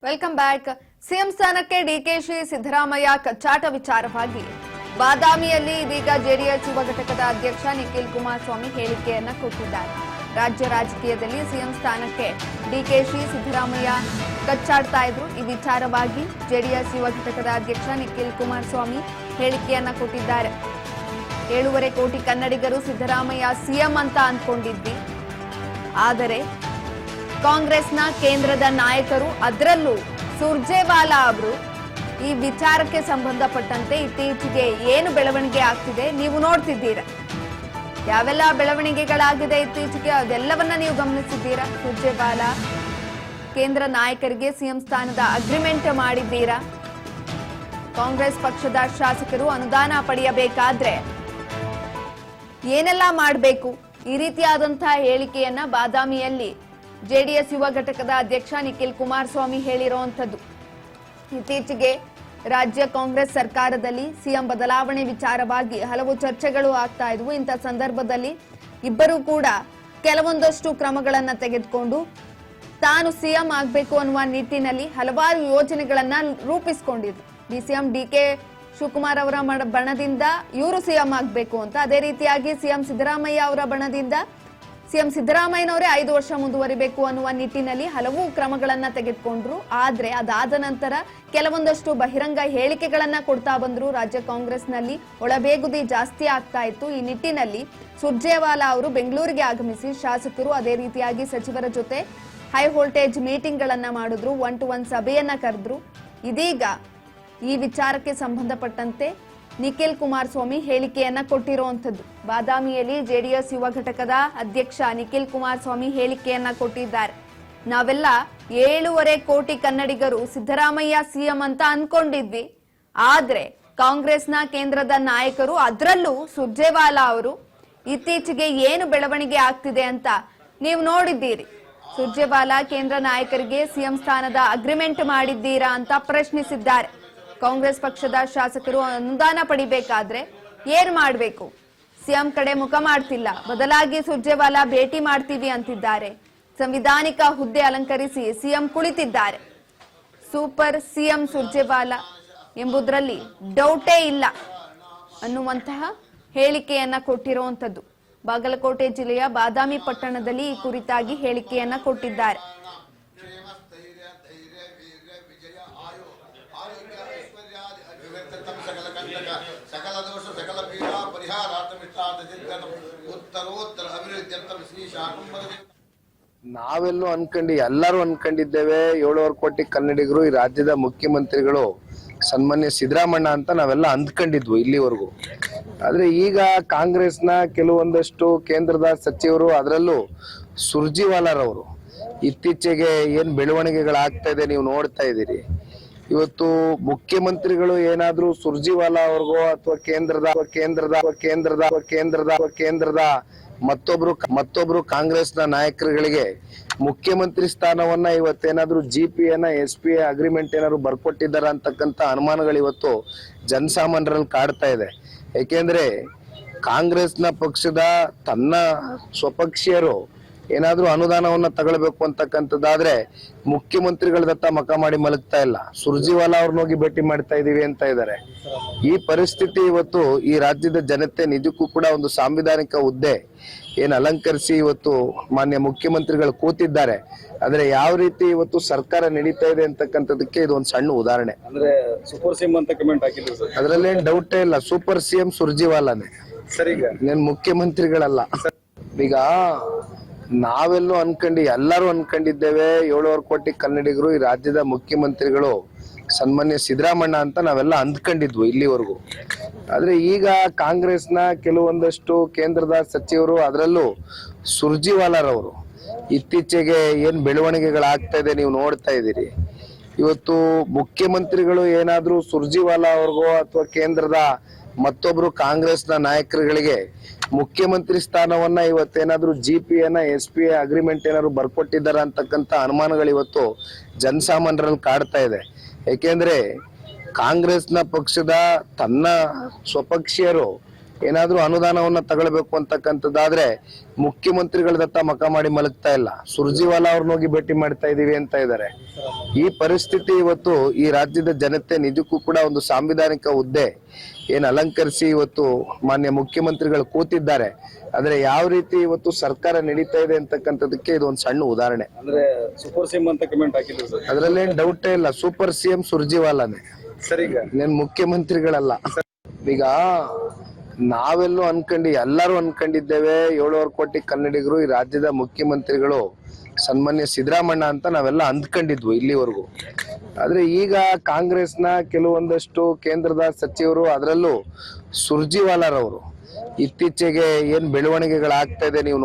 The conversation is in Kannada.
Welcome back. ಸಿಎಂ ಸ್ಥಾನಕ್ಕೆ ಡಿಕೆಶಿ ಸಿದ್ದರಾಮಯ್ಯ ಕಚ್ಚಾಟ ವಿಚಾರವಾಗಿ ಬಾದಾಮಿಯಲ್ಲಿ ಇದೀಗ ಜೆಡಿಎಸ್ ಯುವ ಘಟಕದ ಅಧ್ಯಕ್ಷ ನಿಖಿಲ್ ಕುಮಾರಸ್ವಾಮಿ ಹೇಳಿಕೆಯನ್ನ ಕೊಟ್ಟಿದ್ದಾರೆ. ರಾಜ್ಯ ರಾಜಕೀಯದಲ್ಲಿ ಸಿಎಂ ಸ್ಥಾನಕ್ಕೆ ಡಿಕೆಶಿ ಸಿದ್ದರಾಮಯ್ಯ ಕಚ್ಚಾಡ್ತಾ ಇದ್ರು. ಈ ವಿಚಾರವಾಗಿ ಜೆಡಿಎಸ್ ಯುವ ಘಟಕದ ಅಧ್ಯಕ್ಷ ನಿಖಿಲ್ ಕುಮಾರಸ್ವಾಮಿ ಹೇಳಿಕೆಯನ್ನ ಕೊಟ್ಟಿದ್ದಾರೆ. 7.5 ಕೋಟಿ ಕನ್ನಡಿಗರು ಸಿದ್ದರಾಮಯ್ಯ ಸಿಎಂ ಅಂತ ಅಂದ್ಕೊಂಡಿದ್ವಿ, ಆದರೆ ಕಾಂಗ್ರೆಸ್ನ ಕೇಂದ್ರದ ನಾಯಕರು, ಅದರಲ್ಲೂ ಸುರ್ಜೇವಾಲಾ ಅವರು ಈ ವಿಚಾರಕ್ಕೆ ಸಂಬಂಧಪಟ್ಟಂತೆ ಇತ್ತೀಚೆಗೆ ಏನು ಬೆಳವಣಿಗೆ ಆಗ್ತಿದೆ ನೀವು ನೋಡ್ತಿದ್ದೀರಾ. ಯಾವೆಲ್ಲ ಬೆಳವಣಿಗೆಗಳಾಗಿದೆ ಇತ್ತೀಚೆಗೆ ಅದೆಲ್ಲವನ್ನ ನೀವು ಗಮನಿಸಿದ್ದೀರಾ. ಸುರ್ಜೇವಾಲಾ ಕೇಂದ್ರ ನಾಯಕರಿಗೆ ಸಿಎಂ ಸ್ಥಾನದ ಅಗ್ರಿಮೆಂಟ್ ಮಾಡಿದ್ದೀರಾ. ಕಾಂಗ್ರೆಸ್ ಪಕ್ಷದ ಶಾಸಕರು ಅನುದಾನ ಪಡೆಯಬೇಕಾದ್ರೆ ಏನೆಲ್ಲ ಮಾಡಬೇಕು, ಈ ರೀತಿಯಾದಂತಹ ಹೇಳಿಕೆಯನ್ನ ಬಾದಾಮಿಯಲ್ಲಿ ಜೆಡಿಎಸ್ ಯುವ ಘಟಕದ ಅಧ್ಯಕ್ಷ ನಿಖಿಲ್ ಕುಮಾರಸ್ವಾಮಿ ಹೇಳಿರುವಂತದ್ದು. ಇತ್ತೀಚೆಗೆ ರಾಜ್ಯ ಕಾಂಗ್ರೆಸ್ ಸರ್ಕಾರದಲ್ಲಿ ಸಿಎಂ ಬದಲಾವಣೆ ವಿಚಾರವಾಗಿ ಹಲವು ಚರ್ಚೆಗಳು ಆಗ್ತಾ ಇದ್ವು. ಇಂಥ ಸಂದರ್ಭದಲ್ಲಿ ಇಬ್ಬರು ಕೂಡ ಕೆಲವೊಂದಷ್ಟು ಕ್ರಮಗಳನ್ನ ತೆಗೆದುಕೊಂಡು ತಾನು ಸಿಎಂ ಆಗಬೇಕು ಅನ್ನುವ ನಿಟ್ಟಿನಲ್ಲಿ ಹಲವಾರು ಯೋಜನೆಗಳನ್ನ ರೂಪಿಸಿಕೊಂಡಿದ್ರು. ಸಿಎಂ ಡಿಕೆ ಶಿವಕುಮಾರ್ ಅವರ ಬಣದಿಂದ ಇವರು ಸಿಎಂ ಆಗಬೇಕು ಅಂತ, ಅದೇ ರೀತಿಯಾಗಿ ಸಿಎಂ ಸಿದ್ದರಾಮಯ್ಯ ಅವರ ಬಣದಿಂದ ಸಿಎಂ ಸಿದ್ದರಾಮಯ್ಯನವರೇ 5 ವರ್ಷ ಮುಂದುವರಿಬೇಕು ಅನ್ನುವ ನಿಟ್ಟಿನಲ್ಲಿ ಹಲವು ಕ್ರಮಗಳನ್ನ ತೆಗೆದುಕೊಂಡ್ರು. ಆದ್ರೆ ಅದಾದ ನಂತರ ಕೆಲವೊಂದಷ್ಟು ಬಹಿರಂಗ ಹೇಳಿಕೆಗಳನ್ನ ಕೊಡ್ತಾ ಬಂದ್ರು. ರಾಜ್ಯ ಕಾಂಗ್ರೆಸ್ನಲ್ಲಿ ಒಳಬೇಗುದಿ ಜಾಸ್ತಿ ಆಗ್ತಾ ಇತ್ತು. ಈ ನಿಟ್ಟಿನಲ್ಲಿ ಸುರ್ಜೇವಾಲಾ ಅವರು ಬೆಂಗಳೂರಿಗೆ ಆಗಮಿಸಿ ಶಾಸಕರು ಅದೇ ರೀತಿಯಾಗಿ ಸಚಿವರ ಜೊತೆ ಹೈ ವೋಲ್ಟೇಜ್ ಮೀಟಿಂಗ್ ಗಳನ್ನ ಮಾಡಿದ್ರು, 1-to-1 ಸಭೆಯನ್ನ ಕರೆದ್ರು. ಇದೀಗ ಈ ವಿಚಾರಕ್ಕೆ ಸಂಬಂಧಪಟ್ಟಂತೆ ನಿಖಿಲ್ ಕುಮಾರಸ್ವಾಮಿ ಹೇಳಿಕೆಯನ್ನ ಕೊಟ್ಟಿರುವಂತದ್ದು. ಬಾದಾಮಿಯಲ್ಲಿ ಜೆಡಿಎಸ್ ಯುವ ಘಟಕದ ಅಧ್ಯಕ್ಷ ನಿಖಿಲ್ ಕುಮಾರಸ್ವಾಮಿ ಹೇಳಿಕೆಯನ್ನ ಕೊಟ್ಟಿದ್ದಾರೆ. ನಾವೆಲ್ಲ 7.5 ಕೋಟಿ ಕನ್ನಡಿಗರು ಸಿದ್ದರಾಮಯ್ಯ ಸಿಎಂ ಅಂತ ಅನ್ಕೊಂಡಿದ್ವಿ, ಆದ್ರೆ ಕಾಂಗ್ರೆಸ್ನ ಕೇಂದ್ರದ ನಾಯಕರು, ಅದರಲ್ಲೂ ಸುರ್ಜೇವಾಲಾ ಅವರು ಇತ್ತೀಚೆಗೆ ಏನು ಬೆಳವಣಿಗೆ ಆಗ್ತಿದೆ ಅಂತ ನೀವು ನೋಡಿದ್ದೀರಿ. ಸುರ್ಜೇವಾಲಾ ಕೇಂದ್ರ ನಾಯಕರಿಗೆ ಸಿಎಂ ಸ್ಥಾನದ ಅಗ್ರಿಮೆಂಟ್ ಮಾಡಿದ್ದೀರಾ ಅಂತ ಪ್ರಶ್ನಿಸಿದ್ದಾರೆ. ಕಾಂಗ್ರೆಸ್ ಪಕ್ಷದ ಶಾಸಕರು ಅನುದಾನ ಪಡಿಬೇಕಾದ್ರೆ ಏನ್ ಮಾಡಬೇಕು, ಸಿಎಂ ಕಡೆ ಮುಖ ಮಾಡ್ತಿಲ್ಲ, ಬದಲಾಗಿ ಸುರ್ಜೇವಾಲಾ ಭೇಟಿ ಮಾಡ್ತೀವಿ ಅಂತಿದ್ದಾರೆ. ಸಂವಿಧಾನಿಕ ಹುದ್ದೆ ಅಲಂಕರಿಸಿ ಸಿಎಂ ಕುಳಿತಿದ್ದಾರೆ. ಸೂಪರ್ ಸಿಎಂ ಸುರ್ಜೇವಾಲಾ ಎಂಬುದರಲ್ಲಿ ಡೌಟೇ ಇಲ್ಲ ಅನ್ನುವಂತಹ ಹೇಳಿಕೆಯನ್ನ ಕೊಟ್ಟಿರುವಂತದ್ದು. ಬಾಗಲಕೋಟೆ ಜಿಲ್ಲೆಯ ಬಾದಾಮಿ ಪಟ್ಟಣದಲ್ಲಿ ಈ ಕುರಿತಾಗಿ ಹೇಳಿಕೆಯನ್ನ ಕೊಟ್ಟಿದ್ದಾರೆ. ಸಕಲ ದೋಷ ಸಕಲ ಪೀಡಾ ಉತ್ತರೋತ್ತರ ಅಭಿವೃದ್ಧಿ ಶ್ರೀ ಶಾಕಂಬರ. ನಾವೆಲ್ಲೂ ಎಲ್ಲರೂ ಅನ್ಕೊಂಡಿದ್ದೇವೆ 7.5 ಕೋಟಿ ಕನ್ನಡಿಗರು ಈ ರಾಜ್ಯದ ಮುಖ್ಯಮಂತ್ರಿಗಳು ಸನ್ಮಾನ್ಯ ಸಿದ್ದರಾಮಣ್ಣ ಅಂತ ನಾವೆಲ್ಲ ಅಂದ್ಕೊಂಡಿದ್ವು ಇಲ್ಲಿವರೆಗೂ. ಆದ್ರೆ ಈಗ ಕಾಂಗ್ರೆಸ್ನ ಕೆಲವೊಂದಷ್ಟು ಕೇಂದ್ರದ ಸಚಿವರು, ಅದರಲ್ಲೂ ಸುರ್ಜೇವಾಲಾರವರು ಇತ್ತೀಚೆಗೆ ಏನ್ ಬೆಳವಣಿಗೆಗಳಾಗ್ತಾ ಇದೆ ನೀವು ನೋಡ್ತಾ ಇದ್ದೀರಿ. ಇವತ್ತು ಮುಖ್ಯಮಂತ್ರಿಗಳು ಏನಾದ್ರೂ ಸುರ್ಜೇವಾಲಾ ಅವ್ರಿಗೋ ಅಥವಾ ಕೇಂದ್ರದ ಮತ್ತೊಬ್ರು ಕಾಂಗ್ರೆಸ್ನ ನಾಯಕರುಗಳಿಗೆ ಮುಖ್ಯಮಂತ್ರಿ ಸ್ಥಾನವನ್ನ ಇವತ್ತೇನಾದ್ರೂ GPನ SP ಅಗ್ರಿಮೆಂಟ್ ಏನಾದ್ರು ಬರ್ಕೊಟ್ಟಿದ್ದಾರ ಅಂತಕ್ಕಂಥ ಅನುಮಾನಗಳು ಇವತ್ತು ಜನಸಾಮಾನ್ಯರಲ್ಲಿ ಕಾಡ್ತಾ ಇದೆ. ಯಾಕೆಂದ್ರೆ ಕಾಂಗ್ರೆಸ್ನ ಪಕ್ಷದ ತನ್ನ ಸ್ವಪಕ್ಷೀಯರು ಏನಾದ್ರೂ ಅನುದಾನವನ್ನ ತಗೊಳ್ಬೇಕು ಅಂತಕ್ಕಂಥದ್ದಾದ್ರೆ ಮುಖ್ಯಮಂತ್ರಿಗಳದತ್ತ ಮಕ ಮಾಡಿ ಮಲಗ್ತಾ ಇಲ್ಲ, ಸುರ್ಜೇವಾಲಾ ಅವ್ರನ್ನ ಹೋಗಿ ಭೇಟಿ ಮಾಡ್ತಾ ಇದೀವಿ ಅಂತ ಇದ್ದಾರೆ. ಈ ಪರಿಸ್ಥಿತಿ ಇವತ್ತು ಈ ರಾಜ್ಯದ ಜನತೆ ನಿಜಕ್ಕೂ ಕೂಡ ಒಂದು ಸಾಂವಿಧಾನಿಕ ಹುದ್ದೆ ಏನ್ ಅಲಂಕರಿಸಿ ಇವತ್ತು ಮಾನ್ಯ ಮುಖ್ಯಮಂತ್ರಿಗಳು ಕೂತಿದ್ದಾರೆ, ಆದ್ರೆ ಯಾವ ರೀತಿ ಇವತ್ತು ಸರ್ಕಾರ ನಡೀತಾ ಇದೆ ಅಂತಕ್ಕಂಥದಕ್ಕೆ ಇದು ಒಂದು ಸಣ್ಣ ಉದಾಹರಣೆ. ಅಂದ್ರೆ ಸೂಪರ್ ಸಿಎಂ ಅಂತ ಕಮೆಂಟ್ ಹಾಕಿದ್ರು ಸರ್, ಅದ್ರಲ್ಲೇನ್ ಡೌಟೇ ಇಲ್ಲ. ಸೂಪರ್ ಸಿಎಂ ಸುರ್ಜೇವಾಲಾನೇ ಸರ್, ಈಗ ಏನ್ ಮುಖ್ಯಮಂತ್ರಿಗಳಲ್ಲ. ಈಗ ನಾವೆಲ್ಲೂ ಎಲ್ಲರೂ ಅನ್ಕೊಂಡಿದ್ದೇವೆ 7.5 ಕೋಟಿ ಕನ್ನಡಿಗರು ಈ ರಾಜ್ಯದ ಮುಖ್ಯಮಂತ್ರಿಗಳು ಸನ್ಮಾನ್ಯ ಸಿದ್ದರಾಮಣ್ಣ ಅಂತ ನಾವೆಲ್ಲ ಅಂದ್ಕೊಂಡಿದ್ವು ಇಲ್ಲಿವರೆಗೂ. ಆದ್ರೆ ಈಗ ಕಾಂಗ್ರೆಸ್ನ ಕೆಲವೊಂದಷ್ಟು ಕೇಂದ್ರದ ಸಚಿವರು, ಅದರಲ್ಲೂ ಸುರ್ಜೇವಾಲಾರವರು ಇತ್ತೀಚೆಗೆ ಏನ್ ಬೆಳವಣಿಗೆಗಳಾಗ್ತಾ ಇದೆ ನೀವು ನೋಡ್ತಾ ಇದ್ದೀರಿ. ಇವತ್ತು ಮುಖ್ಯಮಂತ್ರಿಗಳು ಏನಾದ್ರೂ ಸುರ್ಜೇವಾಲಾ ಅವ್ರಿಗೋ ಅಥವಾ ಕೇಂದ್ರದ ಮತ್ತೊಬ್ರು ಕಾಂಗ್ರೆಸ್ನ ನಾಯಕರುಗಳಿಗೆ ಮುಖ್ಯಮಂತ್ರಿ ಸ್ಥಾನವನ್ನ ಇವತ್ತೇನಾದ್ರೂ GPನ SP ಅಗ್ರಿಮೆಂಟ್ ಏನಾದ್ರು ಬರ್ಕೊಟ್ಟಿದ್ದಾರ ಅಂತಕ್ಕಂಥ ಅನುಮಾನಗಳು ಇವತ್ತು ಜನಸಾಮಾನ್ಯರಲ್ಲಿ ಕಾಡ್ತಾ ಇದೆ. ಯಾಕೆಂದ್ರೆ ಕಾಂಗ್ರೆಸ್ನ ಪಕ್ಷದ ತನ್ನ ಸ್ವಪಕ್ಷೀಯರು ಏನಾದ್ರೂ ಅನುದಾನವನ್ನ ತಗೊಳ್ಬೇಕು ಅಂತಕ್ಕಂಥದ್ದಾದ್ರೆ ಮುಖ್ಯಮಂತ್ರಿಗಳದತ್ತ ಮಕ ಮಾಡಿ ಮಲಗ್ತಾ ಇಲ್ಲ, ಸುರ್ಜಿವಾಲಾ ಅವ್ರನ್ನ ಹೋಗಿ ಭೇಟಿ ಮಾಡ್ತಾ ಇದೀವಿ ಅಂತ ಇದ್ದಾರೆ. ಈ ಪರಿಸ್ಥಿತಿ ಇವತ್ತು ಈ ರಾಜ್ಯದ ಜನತೆ ನಿಜಕ್ಕೂ ಕೂಡ ಒಂದು ಸಾಂವಿಧಾನಿಕ ಹುದ್ದೆ ಏನ್ ಅಲಂಕರಿಸಿ ಇವತ್ತು ಮಾನ್ಯ ಮುಖ್ಯಮಂತ್ರಿಗಳು ಕೂತಿದ್ದಾರೆ, ಆದ್ರೆ ಯಾವ ರೀತಿ ಇವತ್ತು ಸರ್ಕಾರ ನಡೀತಾ ಇದೆ ಅಂತಕ್ಕಂಥದಕ್ಕೆ ಇದು ಒಂದು ಸಣ್ಣ ಉದಾಹರಣೆ. ಅಂದ್ರೆ ಸೂಪರ್ ಸಿಎಂ ಅಂತ ಕಮೆಂಟ್ ಹಾಕಿದ್ರು ಸರ್. ಅದ್ರಲ್ಲೇನ್ ಡೌಟೇ ಇಲ್ಲ, ಸೂಪರ್ ಸಿಎಂ ಸುರ್ಜಿವಾಲಾನೇ, ಸರ್ ಈಗ ಏನ್ ಮುಖ್ಯಮಂತ್ರಿಗಳಲ್ಲ. ಈಗ ನಾವೆಲ್ಲೂ ಎಲ್ಲರೂ ಅನ್ಕೊಂಡಿದ್ದೇವೆ 7.5 ಕೋಟಿ ಕನ್ನಡಿಗರು ಈ ರಾಜ್ಯದ ಮುಖ್ಯಮಂತ್ರಿಗಳು ಸನ್ಮಾನ್ಯ ಸಿದ್ದರಾಮಣ್ಣ ಅಂತ ನಾವೆಲ್ಲ ಅಂದ್ಕೊಂಡಿದ್ವು ಇಲ್ಲಿವರೆಗೂ. ಆದ್ರೆ ಈಗ ಕಾಂಗ್ರೆಸ್ನ ಕೆಲವೊಂದಷ್ಟು ಕೇಂದ್ರದ ಸಚಿವರು, ಅದರಲ್ಲೂ ಸುರ್ಜಿವಾಲಾರವರು ಇತ್ತೀಚೆಗೆ ಏನ್ ಬೆಳವಣಿಗೆಗಳಾಗ್ತಾ ಇದೆ ನೀವು